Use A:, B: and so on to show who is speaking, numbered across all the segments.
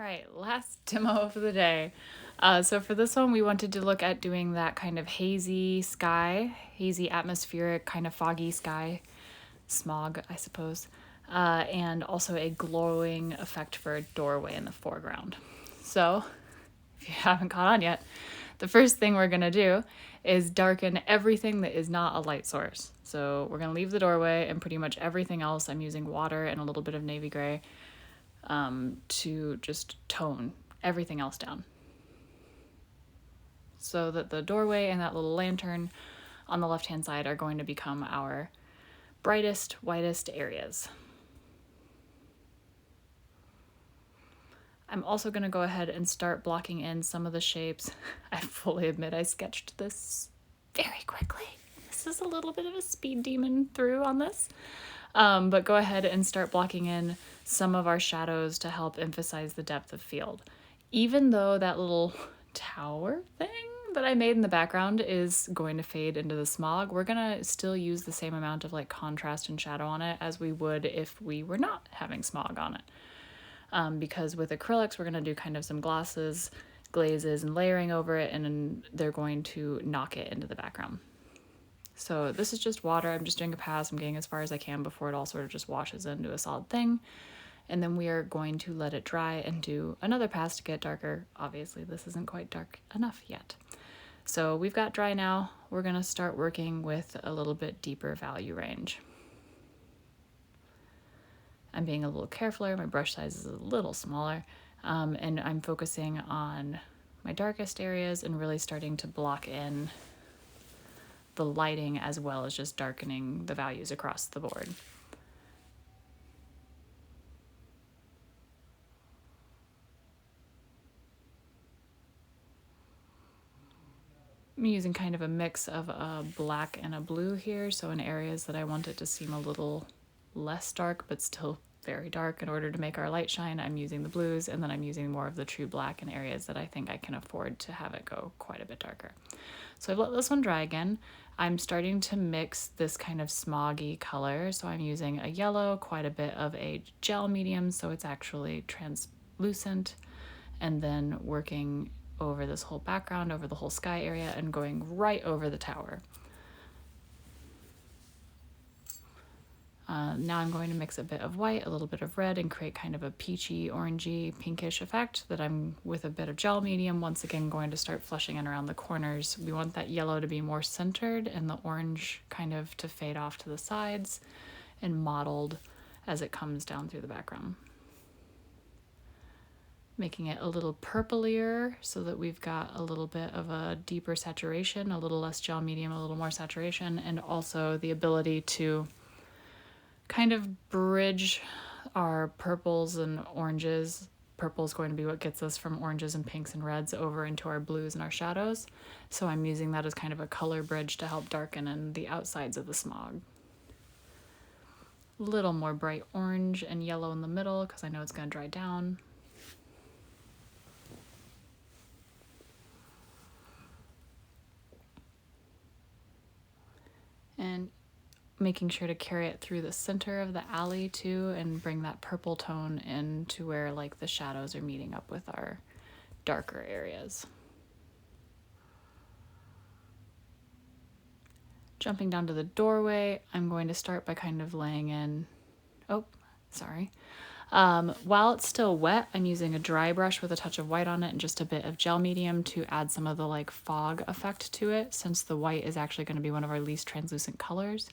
A: right, last demo of the day. So for this one, we wanted to look at doing that kind of hazy sky, hazy atmospheric, kind of foggy sky, smog, I suppose, and also a glowing effect for a doorway in the foreground. So if you haven't caught on yet, the first thing we're going to do is darken everything that is not a light source. So we're going to leave the doorway and pretty much everything else. I'm using water and a little bit of navy gray to just tone everything else down. So that the doorway and that little lantern on the left-hand side are going to become our brightest, whitest areas. I'm also going to go ahead and start blocking in some of the shapes. I fully admit I sketched this very quickly. This is a little bit of a speed demon through on this. But go ahead and start blocking in some of our shadows to help emphasize the depth of field. Even though that little tower thing that I made in the background is going to fade into the smog, we're gonna still use the same amount of like contrast and shadow on it as we would if we were not having smog on it. Because with acrylics, we're gonna do kind of some glosses, glazes, and layering over it, and then they're going to knock it into the background. So this is just water. I'm just doing a pass. I'm getting as far as I can before it all sort of just washes into a solid thing. And then we are going to let it dry and do another pass to get darker. Obviously, this isn't quite dark enough yet. So we've got dry now. We're going to start working with a little bit deeper value range. I'm being a little carefuler. My brush size is a little smaller. And I'm focusing on my darkest areas and really starting to block in the lighting as well as just darkening the values across the board. I'm using kind of a mix of a black and a blue here, so in areas that I want it to seem a little less dark but still very dark in order to make our light shine, I'm using the blues, and then I'm using more of the true black in areas that I think I can afford to have it go quite a bit darker. So I've let this one dry again. I'm starting to mix this kind of smoggy color, so I'm using a yellow, quite a bit of a gel medium, so it's actually translucent, and then working over this whole background, over the whole sky area, and going right over the tower. Now I'm going to mix a bit of white, a little bit of red, and create kind of a peachy, orangey, pinkish effect that I'm, with a bit of gel medium, once again going to start flushing in around the corners. We want that yellow to be more centered and the orange kind of to fade off to the sides and mottled as it comes down through the background. Making it a little purplier so that we've got a little bit of a deeper saturation, a little less gel medium, a little more saturation, and also the ability to kind of bridge our purples and oranges. Purple is going to be what gets us from oranges and pinks and reds over into our blues and our shadows. So I'm using that as kind of a color bridge to help darken in the outsides of the smog. A little more bright orange and yellow in the middle because I know it's going to dry down. And making sure to carry it through the center of the alley too and bring that purple tone into where like the shadows are meeting up with our darker areas. Jumping down to the doorway, I'm going to start by kind of laying in, while it's still wet, I'm using a dry brush with a touch of white on it and just a bit of gel medium to add some of the like fog effect to it, since the white is actually going to be one of our least translucent colors.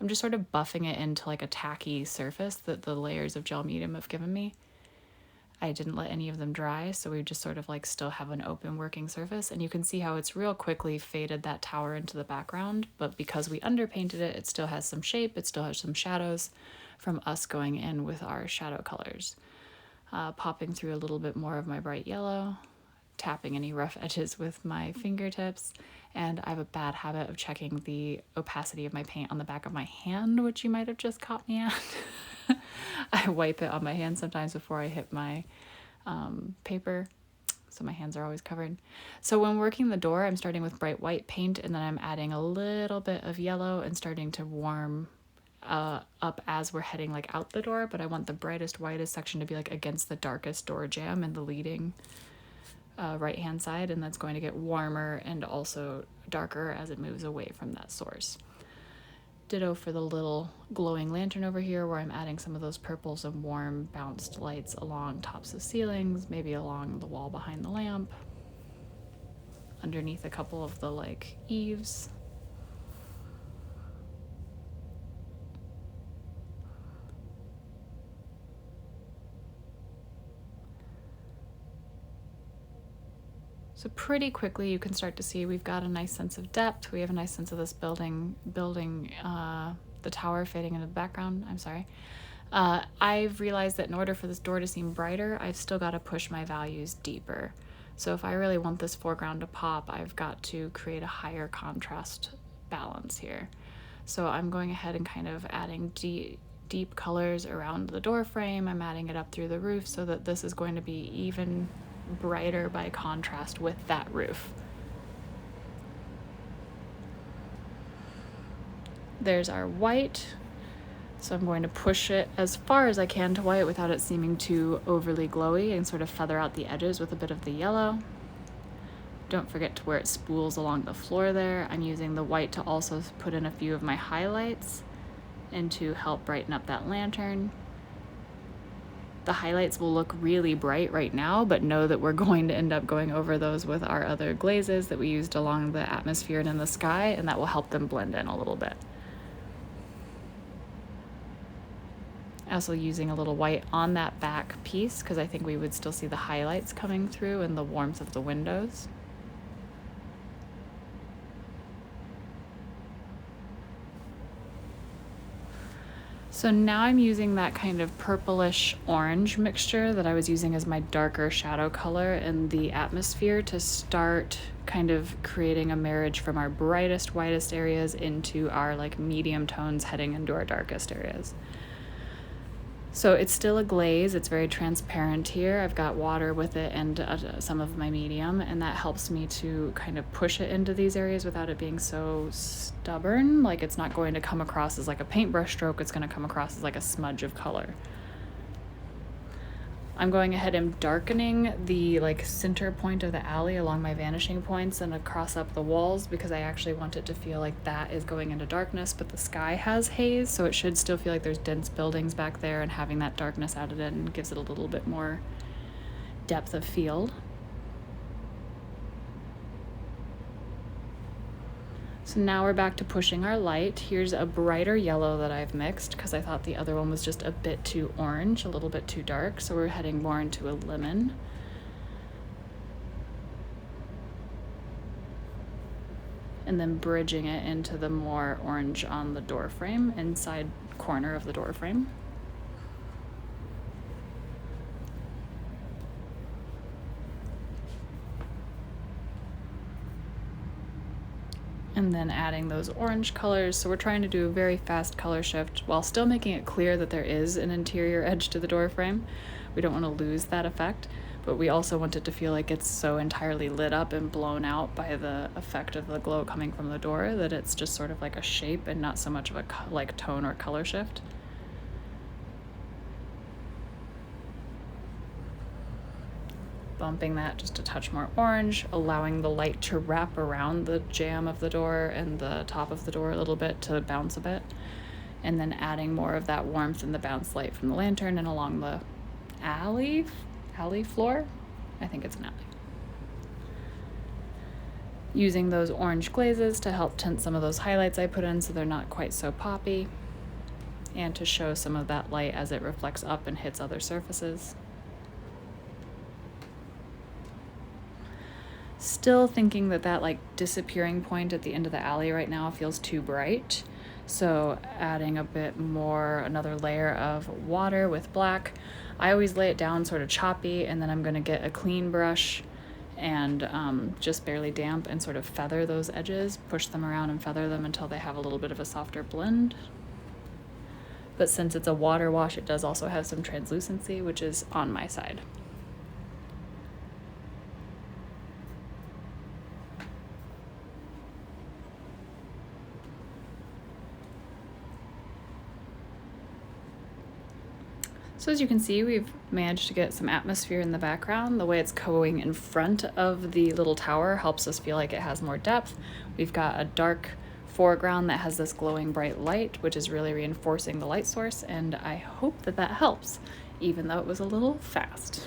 A: I'm just sort of buffing it into like a tacky surface that the layers of gel medium have given me. I didn't let any of them dry, so we just sort of like still have an open working surface, and you can see how it's real quickly faded that tower into the background, but because we underpainted it, it still has some shape, it still has some shadows from us going in with our shadow colors. Popping through a little bit more of my bright yellow, tapping any rough edges with my fingertips, and I have a bad habit of checking the opacity of my paint on the back of my hand, which you might have just caught me at. I wipe it on my hand sometimes before I hit my paper, so my hands are always covered. So when working the door, I'm starting with bright white paint, and then I'm adding a little bit of yellow and starting to warm up as we're heading like out the door, but I want the brightest, whitest section to be like against the darkest door jamb in the leading right hand side, and that's going to get warmer and also darker as it moves away from that source. Ditto for the little glowing lantern over here, where I'm adding some of those purples and warm bounced lights along tops of ceilings, maybe along the wall behind the lamp, underneath a couple of the like eaves. So pretty quickly you can start to see we've got a nice sense of depth. We have a nice sense of this building, the tower fading into the background. I'm sorry. I've realized that in order for this door to seem brighter, I've still got to push my values deeper. So if I really want this foreground to pop, I've got to create a higher contrast balance here. So I'm going ahead and kind of adding deep colors around the door frame. I'm adding it up through the roof so that this is going to be even brighter by contrast with that roof. There's our white. So I'm going to push it as far as I can to white without it seeming too overly glowy, and sort of feather out the edges with a bit of the yellow. Don't forget to where it spools along the floor there. I'm using the white to also put in a few of my highlights and to help brighten up that lantern. The highlights will look really bright right now, but know that we're going to end up going over those with our other glazes that we used along the atmosphere and in the sky, and that will help them blend in a little bit. Also using a little white on that back piece because I think we would still see the highlights coming through and the warmth of the windows. So now I'm using that kind of purplish orange mixture that I was using as my darker shadow color in the atmosphere to start kind of creating a marriage from our brightest, whitest areas into our like medium tones heading into our darkest areas. So it's still a glaze, it's very transparent here. I've got water with it and some of my medium, and that helps me to kind of push it into these areas without it being so stubborn. Like it's not going to come across as like a paintbrush stroke, it's going to come across as like a smudge of color. I'm going ahead and darkening the like center point of the alley along my vanishing points and across up the walls because I actually want it to feel like that is going into darkness, but the sky has haze, so it should still feel like there's dense buildings back there, and having that darkness added in gives it a little bit more depth of field. So now we're back to pushing our light. Here's a brighter yellow that I've mixed because I thought the other one was just a bit too orange, a little bit too dark. So we're heading more into a lemon. And then bridging it into the more orange on the door frame, inside corner of the door frame. And then adding those orange colors. So we're trying to do a very fast color shift while still making it clear that there is an interior edge to the door frame. We don't want to lose that effect, but we also want it to feel like it's so entirely lit up and blown out by the effect of the glow coming from the door that it's just sort of like a shape and not so much of a like tone or color shift. Bumping that just a touch more orange, allowing the light to wrap around the jamb of the door and the top of the door a little bit to bounce a bit, and then adding more of that warmth and the bounce light from the lantern and along the alley floor. I think it's an alley. Using those orange glazes to help tint some of those highlights I put in so they're not quite so poppy, and to show some of that light as it reflects up and hits other surfaces. Still thinking that like disappearing point at the end of the alley right now feels too bright. So adding a bit more, another layer of water with black. I always lay it down sort of choppy, and then I'm going to get a clean brush and just barely damp and sort of feather those edges, push them around and feather them until they have a little bit of a softer blend. But since it's a water wash, it does also have some translucency, which is on my side. So as you can see, we've managed to get some atmosphere in the background. The way it's going in front of the little tower helps us feel like it has more depth. We've got a dark foreground that has this glowing bright light, which is really reinforcing the light source, and I hope that that helps, even though it was a little fast.